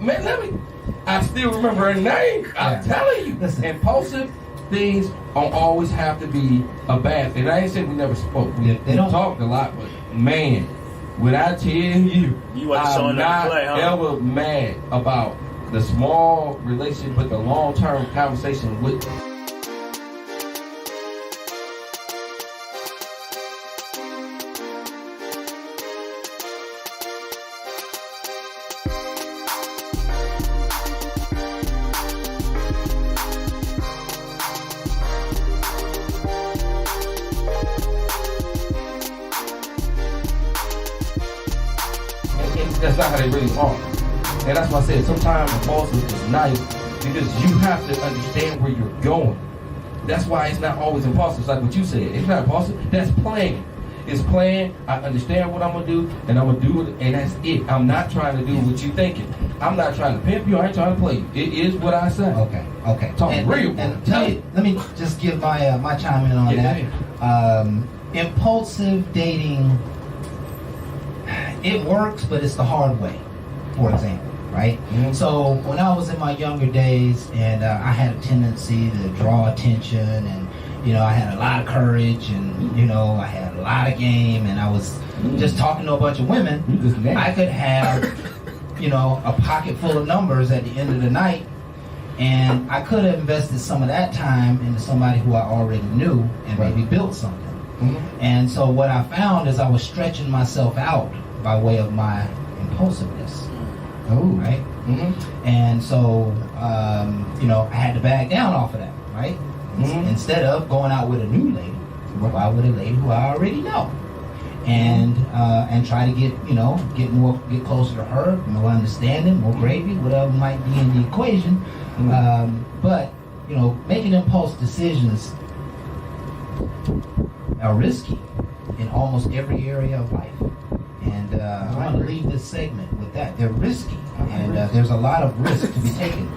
Speaker 4: Man, I still remember her name. I'm telling you.
Speaker 3: Listen.
Speaker 4: Impulsive things don't always have to be a bad thing. I ain't saying we never spoke. We talked a lot, but man, when I tell you, I'm not ever mad about the small relationship, but the long-term conversation with. That's not how they really are. And that's why I said sometimes impulsive is nice because you have to understand where you're going. That's why it's not always impulsive. It's like what you said. It's not impulsive. That's playing. It's playing. I understand what I'm going to do, and I'm going to do it, and that's it. I'm not trying to do what you're thinking. I'm not trying to pimp you. I ain't trying to play you. It is what I say.
Speaker 3: Okay.
Speaker 4: Talk real.
Speaker 3: Let me just give my chime in on that. Impulsive dating, it works, but it's the hard way, for example, right? Mm-hmm. So when I was in my younger days and I had a tendency to draw attention and, you know, I had a lot of courage and, you know, I had a lot of game and I was just talking to a bunch of women, I could have, you know, a pocket full of numbers at the end of the night, and I could have invested some of that time into somebody who I already knew and maybe built something. Mm-hmm. And so what I found is I was stretching myself out by way of my impulsiveness. Right? Mm-hmm. And so, you know, I had to back down off of that, right? Mm-hmm. Instead of going out with a new lady, go out with a lady who I already know. and try to get closer to her, more understanding, more gravy, whatever might be in the equation. But making impulse decisions are risky in almost every area of life. And I want to leave this segment with that. They're risky, and there's a lot of risk to be taken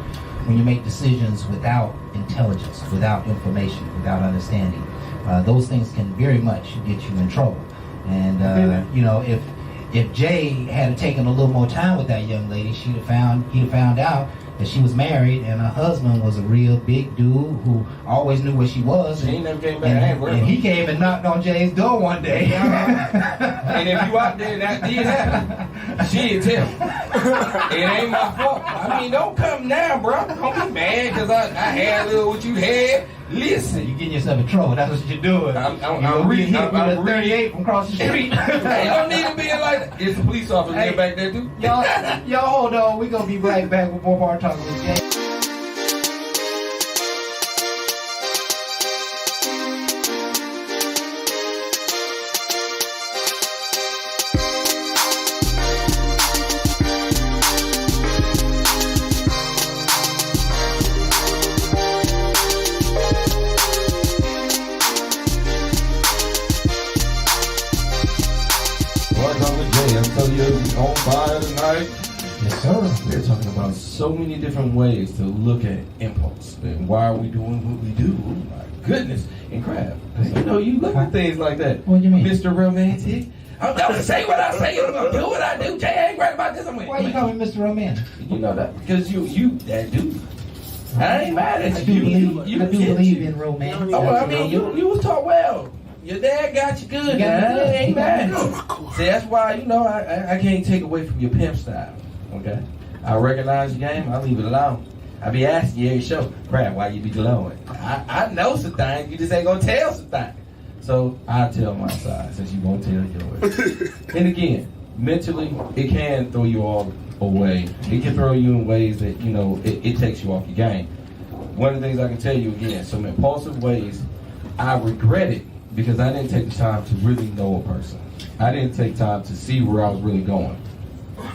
Speaker 3: when you make decisions without intelligence, without information, without understanding. Those things can very much get you in trouble. And if Jay had taken a little more time with that young lady, he'd have found out that she was married and her husband was a real big dude who always knew where she was.
Speaker 4: She ain't never came back.
Speaker 3: And he came and knocked on Jay's door one day.
Speaker 4: And if you out there that did happen, shit, tell me. It ain't my fault. I mean, don't come now, bro. Don't be mad because I had a little what you had. Listen.
Speaker 3: You're getting yourself in trouble. That's what you're doing.
Speaker 4: I'm reading.
Speaker 3: I'm 38 from across the street.
Speaker 4: Hey, don't need to be like that. It's a police officer there back there, too.
Speaker 3: Y'all hold on. We're going to be right back with more Bar Talk with Jay.
Speaker 4: On fire tonight.
Speaker 3: Yes, sir.
Speaker 4: We're talking about so many different ways to look at impulse and why are we doing what we do. Oh my goodness. And crap. You look at things like that.
Speaker 3: What do you mean?
Speaker 4: Mr. Romantic. I'm gonna say what I say. I'm gonna do what I do. Jay, I ain't right about this.
Speaker 3: Why you call me Mr. Romantic?
Speaker 4: You know that because you that dude. I ain't mad at you.
Speaker 3: I do believe in romance.
Speaker 4: Oh, I mean, you was taught well. Your dad got you good, man. I ain't mad. See, that's why, I can't take away from your pimp style, okay? I recognize your game. I leave it alone. I be asking you every show, Brad, why you be glowing? I know some things. You just ain't going to tell some things. So I'll tell my side since you won't tell yours. And again, mentally, it can throw you all away. It can throw you in ways that, it takes you off your game. One of the things I can tell you again, some impulsive ways, I regret it. Because I didn't take the time to really know a person. I didn't take time to see where I was really going.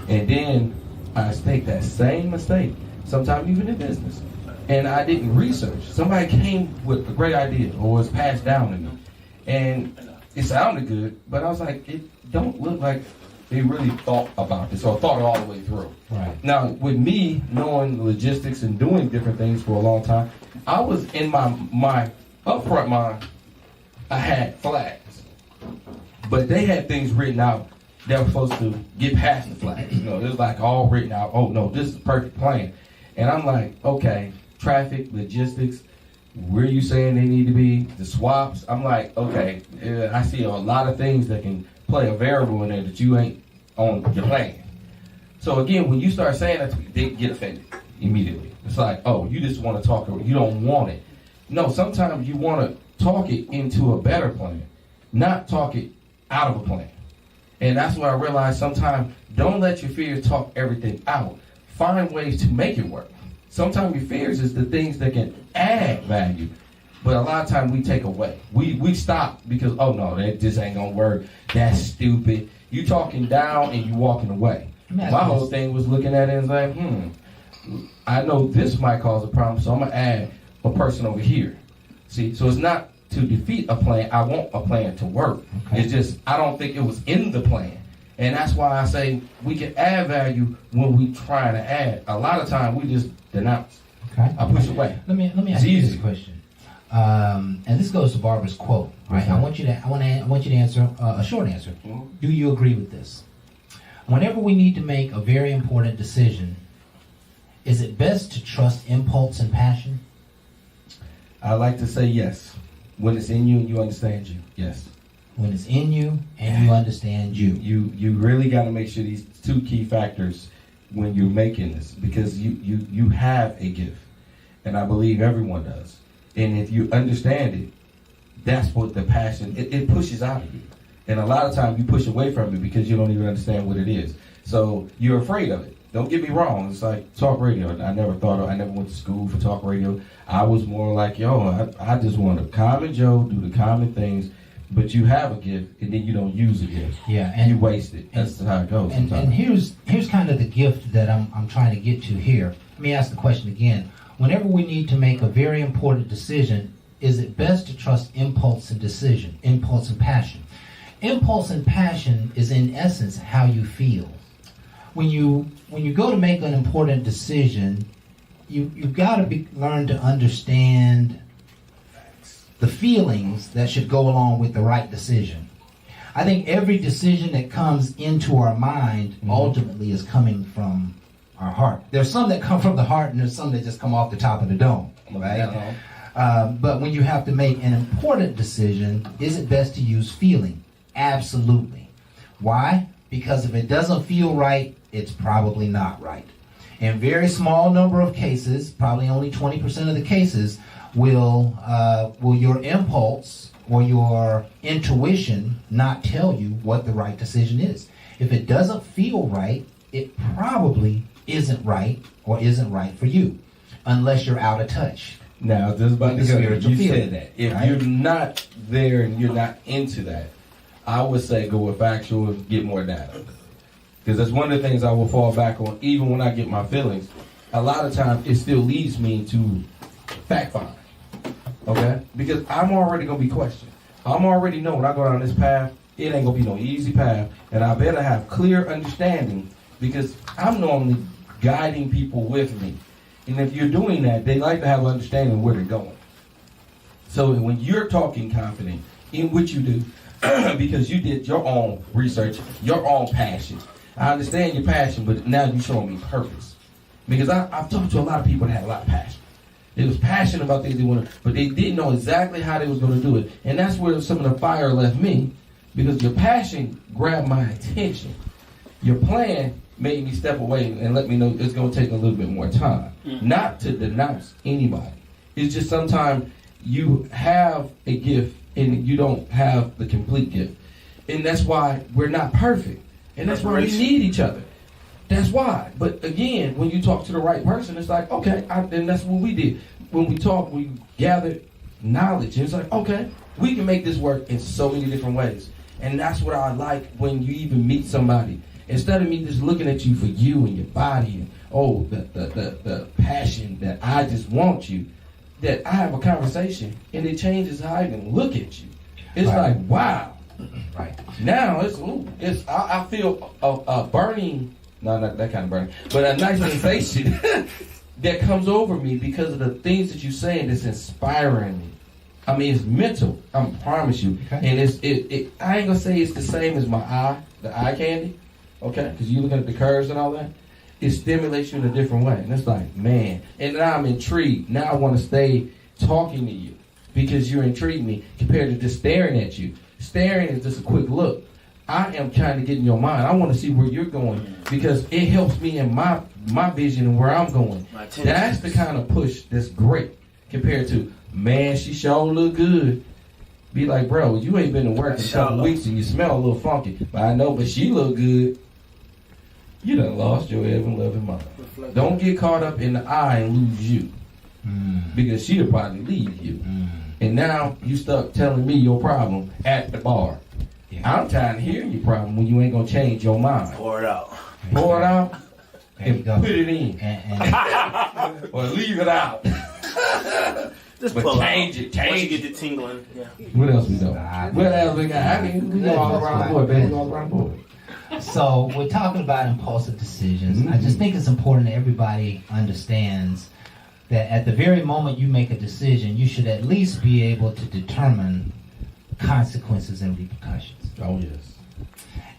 Speaker 4: And then I make that same mistake, sometimes even in business. And I didn't research. Somebody came with a great idea or was passed down to me. And it sounded good, but I was like, it don't look like they really thought about this or thought it all the way through.
Speaker 3: Right.
Speaker 4: Now, with me knowing logistics and doing different things for a long time, I was in my upfront mind, I had flags, but they had things written out that were supposed to get past the flags. It was like all written out. Oh no, this is a perfect plan. And I'm like, okay, traffic, logistics, where you saying they need to be, the swaps. I'm like, okay, I see a lot of things that can play a variable in there that you ain't on your plan. So again, when you start saying that, they get offended immediately. It's like, oh, you just want to talk, you don't want it. No, sometimes you want to talk it into a better plan, not talk it out of a plan. And that's what I realized sometimes, don't let your fears talk everything out. Find ways to make it work. Sometimes your fears is the things that can add value, but a lot of times we take away. We stop because, oh no, that just ain't gonna work. That's stupid. You talking down and you walking away. My whole thing was looking at it and like, I know this might cause a problem, so I'm gonna add a person over here. See, so it's not to defeat a plan. I want a plan to work. Okay. It's just, I don't think it was in the plan. And that's why I say we can add value when we try to add. A lot of time we just denounce.
Speaker 3: Okay.
Speaker 4: I push away.
Speaker 3: Let me ask you this question. And this goes to Barbara's quote, right? Mm-hmm. I want you to answer a short answer. Mm-hmm. Do you agree with this? Whenever we need to make a very important decision, is it best to trust impulse and passion?
Speaker 4: I like to say yes. When it's in you and you understand you, yes.
Speaker 3: When it's in you and you understand you.
Speaker 4: You really got to make sure these two key factors when you're making this, because you have a gift, and I believe everyone does. And if you understand it, that's what the passion, it pushes out of you. And a lot of times you push away from it because you don't even understand what it is. So you're afraid of it. Don't get me wrong. It's like talk radio. I never went to school for talk radio. I was more like, I just want a common Joe, do the common things, but you have a gift and then you don't use a gift.
Speaker 3: Yeah,
Speaker 4: And you waste it. That's how it goes
Speaker 3: And
Speaker 4: sometimes.
Speaker 3: here's kind of the gift that I'm trying to get to here. Let me ask the question again. Whenever we need to make a very important decision, is it best to trust impulse and decision, impulse and passion? Impulse and passion is in essence how you feel. When you go to make an important decision, you've got to learn to understand the feelings that should go along with the right decision. I think every decision that comes into our mind ultimately is coming from our heart. There's some that come from the heart, and there's some that just come off the top of the dome, right? But when you have to make an important decision, is it best to use feeling? Absolutely. Why? Because if it doesn't feel right, it's probably not right. In very small number of cases, probably only 20% of the cases, will your impulse or your intuition not tell you what the right decision is. If it doesn't feel right, it probably isn't right or isn't right for you, unless you're out of touch.
Speaker 4: Now, just about to go, you
Speaker 3: feeling,
Speaker 4: said that. If
Speaker 3: right?
Speaker 4: you're not there and you're not into that, I would say go with factual and get more data. Because that's one of the things I will fall back on, even when I get my feelings. A lot of times, it still leads me to fact find. Okay? Because I'm already going to be questioned. I'm already know when I go down this path, it ain't going to be no easy path. And I better have clear understanding because I'm normally guiding people with me. And if you're doing that, they like to have an understanding of where they're going. So when you're talking confident in what you do, because you did your own research, your own passion. I understand your passion, but now you're showing me purpose. Because I've talked to a lot of people that had a lot of passion. They was passionate about things they wanted, but they didn't know exactly how they was going to do it. And that's where some of the fire left me, because your passion grabbed my attention. Your plan made me step away and let me know it's going to take a little bit more time. Not to denounce anybody. It's just sometimes you have a gift and you don't have the complete gift. And that's why we're not perfect. And that's why we need each other. That's why. But again, when you talk to the right person, it's like, okay, and that's what we did. When we talked, we gathered knowledge. And it's like, okay, we can make this work in so many different ways. And that's what I like when you even meet somebody. Instead of me just looking at you for you and your body and, oh, the passion that I just want you, that I have a conversation and it changes how I even look at you. It's
Speaker 3: right.
Speaker 4: like, wow.
Speaker 3: Right.
Speaker 4: Now I feel a burning, no, not that kind of burning, but a nice sensation that comes over me because of the things that you're saying that's inspiring me. I mean, it's mental, I promise you. Okay. And I ain't gonna say it's the same as the eye candy, okay? Because you're looking at the curves and all that. It stimulates you in a different way. And it's like, man. And now I'm intrigued. Now I want to stay talking to you because you're intriguing me compared to just staring at you. Staring is just a quick look. I am trying to get in your mind. I want to see where you're going because it helps me in my vision and where I'm going. That's the kind of push that's great compared to, man, she sure look good. Be like, bro, you ain't been to work in a couple weeks and you smell a little funky. But I know, but she look good. You done lost your ever loving mind. Don't get caught up in the eye and lose you. Because she'll probably leave you. And now you stuck telling me your problem at the bar. Yeah. I'm tired of hearing your problem when you ain't gonna change your mind.
Speaker 6: Pour it out.
Speaker 4: Pour it out and
Speaker 3: go.
Speaker 4: put it in. Or leave it out.
Speaker 6: Just
Speaker 4: but
Speaker 6: pull
Speaker 4: change
Speaker 6: out.
Speaker 4: it. Change
Speaker 6: Once you
Speaker 4: it.
Speaker 6: get the tingling. Yeah.
Speaker 4: What else we know? What else we got? We go all around the board, baby. All around the board.
Speaker 3: So we're talking about impulsive decisions. I just think it's important that everybody understands that at the very moment you make a decision, you should at least be able to determine consequences and repercussions.
Speaker 4: Oh, yes.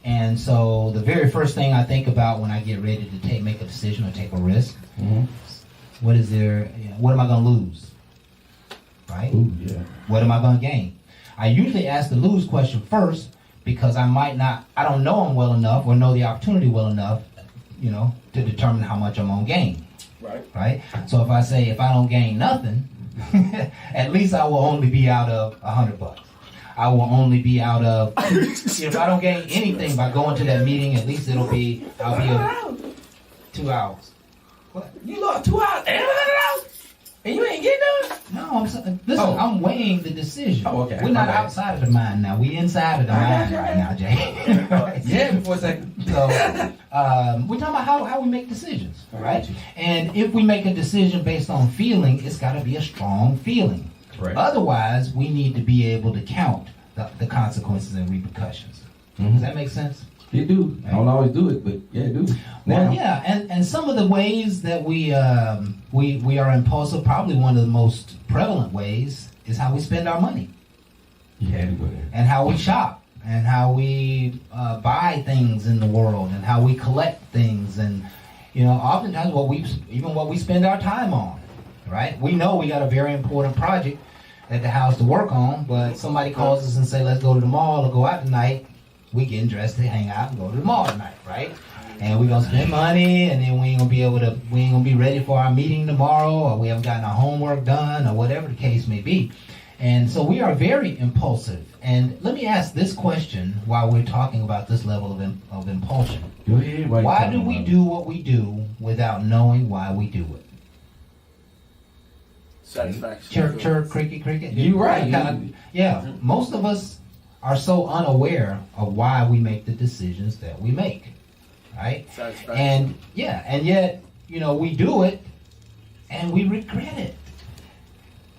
Speaker 3: And so the very first thing I think about when I get ready to make a decision or take a risk, what am I going to lose? Right?
Speaker 4: Ooh, yeah.
Speaker 3: What am I going to gain? I usually ask the lose question first because I don't know them well enough or know the opportunity well enough, to determine how much I'm going to gain. Right? So if I don't gain nothing, at least I will only be out of $100. I will only be out of, if I don't gain anything by going to that meeting, at least I'll be 2 hours. What?
Speaker 4: You lost 2 hours and $100? And you ain't getting none?
Speaker 3: No, listen,
Speaker 4: Oh.
Speaker 3: I'm weighing the decision.
Speaker 4: Oh, okay.
Speaker 3: We're not
Speaker 4: Okay.
Speaker 3: outside of the mind now. We inside of the mind right now, Jay.
Speaker 4: Yeah, before a second.
Speaker 3: So we're talking about how we make decisions, right? And if we make a decision based on feeling, it's got to be a strong feeling.
Speaker 4: Right.
Speaker 3: Otherwise, we need to be able to count the consequences and repercussions. Does that make sense?
Speaker 4: You do. I don't always do it, but yeah, I do.
Speaker 3: Well,
Speaker 4: Now,
Speaker 3: yeah, and some of the ways that we are impulsive, probably one of the most prevalent ways, is how we spend our money
Speaker 4: you had to go there.
Speaker 3: and how we shop and how we buy things in the world and how we collect things, and oftentimes what we spend our time on. Right? We know we got a very important project at the house to work on, but somebody calls us and say, let's go to the mall or go out tonight. We getting dressed to hang out and go to the mall tonight, right? And we're gonna spend money, and then we ain't gonna be ready for our meeting tomorrow, or we haven't gotten our homework done, or whatever the case may be. And so we are very impulsive. And let me ask this question while we're talking about this level of impulsion.
Speaker 4: Go ahead.
Speaker 3: Why do we do what we do without knowing why we do it?
Speaker 6: Satisfaction.
Speaker 3: Chirp, chirp, cricket, cricket.
Speaker 4: You right.
Speaker 3: Yeah, most of us are so unaware of why we make the decisions that we make, right?
Speaker 6: Satisfaction.
Speaker 3: And yet, we do it and we regret it.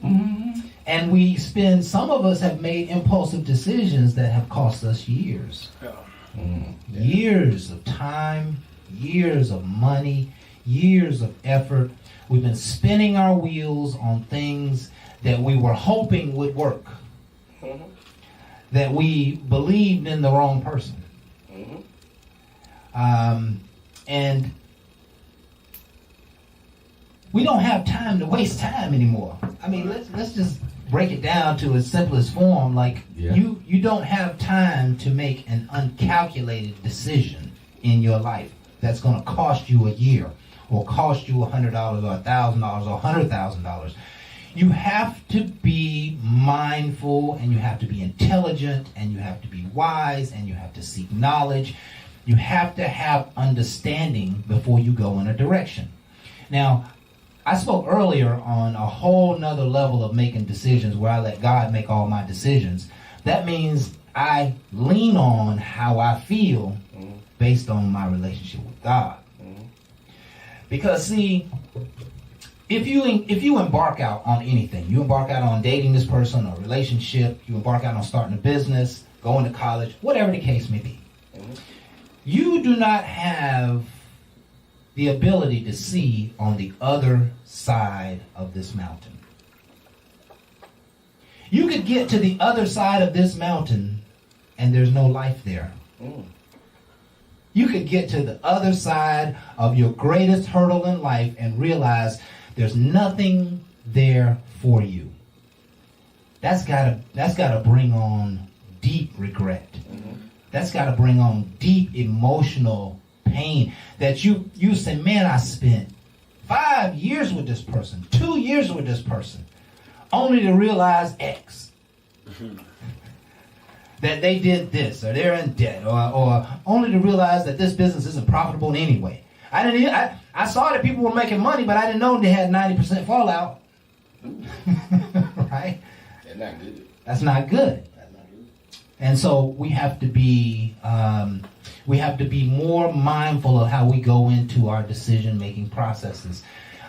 Speaker 3: And some of us have made impulsive decisions that have cost us years.
Speaker 6: Yeah.
Speaker 3: Years of time, years of money, years of effort. We've been spinning our wheels on things that we were hoping would work. That we believed in the wrong person. And we don't have time to waste time anymore. I mean, let's just break it down to its simplest form. Like, you don't have time to make an uncalculated decision in your life that's going to cost you a year, or cost you $100 or $1,000 or $100,000. You have to be mindful, and you have to be intelligent, and you have to be wise, and you have to seek knowledge. You have to have understanding before you go in a direction. Now, I spoke earlier on a whole nother level of making decisions where I let God make all my decisions. That means I lean on how I feel based on my relationship with God. Because, see, if you embark out on anything, you embark out on dating this person, or a relationship, you embark out on starting a business, going to college, whatever the case may be, you do not have the ability to see on the other side of this mountain. You could get to the other side of this mountain and there's no life there. You could get to the other side of your greatest hurdle in life and realize there's nothing there for you. That's gotta bring on deep regret. That's gotta bring on deep emotional pain. That you say, man, I spent 5 years with this person, 2 years with this person, only to realize X. That they did this, or they're in debt, or only to realize that this business isn't profitable in any way. I saw that people were making money, but I didn't know they had 90% fallout. Right?
Speaker 6: That's not good.
Speaker 3: That's not good. And so we have to be more mindful of how we go into our decision-making processes.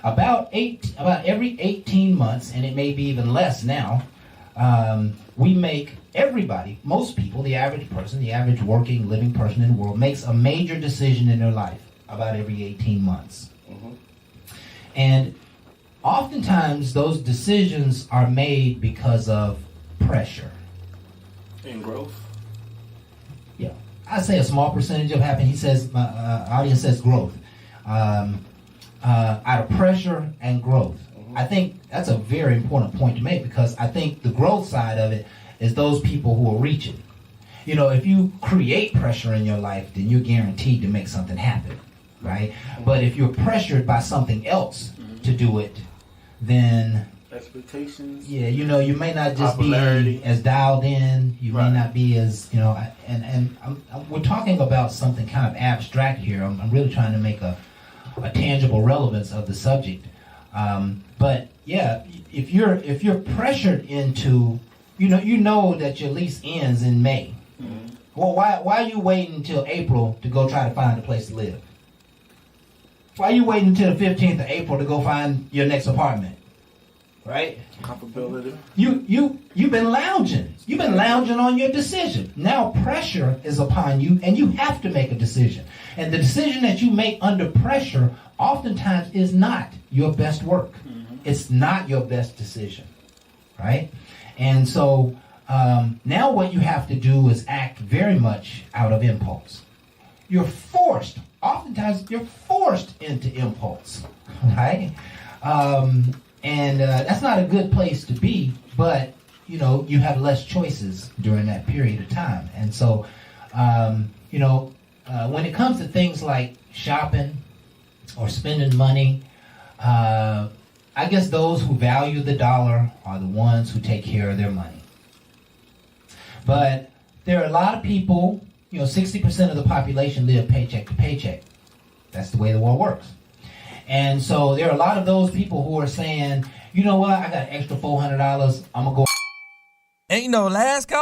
Speaker 3: About every 18 months, and it may be even less now, most people, the average person, the average working, living person in the world, makes a major decision in their life about every 18 months. And oftentimes those decisions are made because of pressure.
Speaker 6: And growth.
Speaker 3: Yeah, I say a small percentage of happen. He says, my audience says growth. Out of pressure and growth. I think that's a very important point to make, because I think the growth side of it is those people who are reaching. If you create pressure in your life, then you're guaranteed to make something happen, right? But if you're pressured by something else to do it, then
Speaker 6: expectations.
Speaker 3: Yeah, you may not just
Speaker 6: Popularity.
Speaker 3: be as dialed in. You may
Speaker 6: Right.
Speaker 3: not be as, and we're talking about something kind of abstract here. I'm really trying to make a tangible relevance of the subject. But yeah, if you're pressured into, you know that your lease ends in May. Well, why are you waiting until April to go try to find a place to live? Why are you waiting until the 15th of April to go find your next apartment? Right?
Speaker 6: Comfortability.
Speaker 3: You've been lounging. You've been lounging on your decision. Now pressure is upon you, and you have to make a decision. And the decision that you make under pressure oftentimes is not your best work. It's not your best decision, right? And so now what you have to do is act very much out of impulse. Oftentimes you're forced into impulse, right? And that's not a good place to be, but you have less choices during that period of time. And so, when it comes to things like shopping or spending money, I guess those who value the dollar are the ones who take care of their money. But there are a lot of people, 60% of the population live paycheck to paycheck. That's the way the world works. And so there are a lot of those people who are saying, you know what, I got an extra $400, I'm going to go.
Speaker 2: Ain't no last call.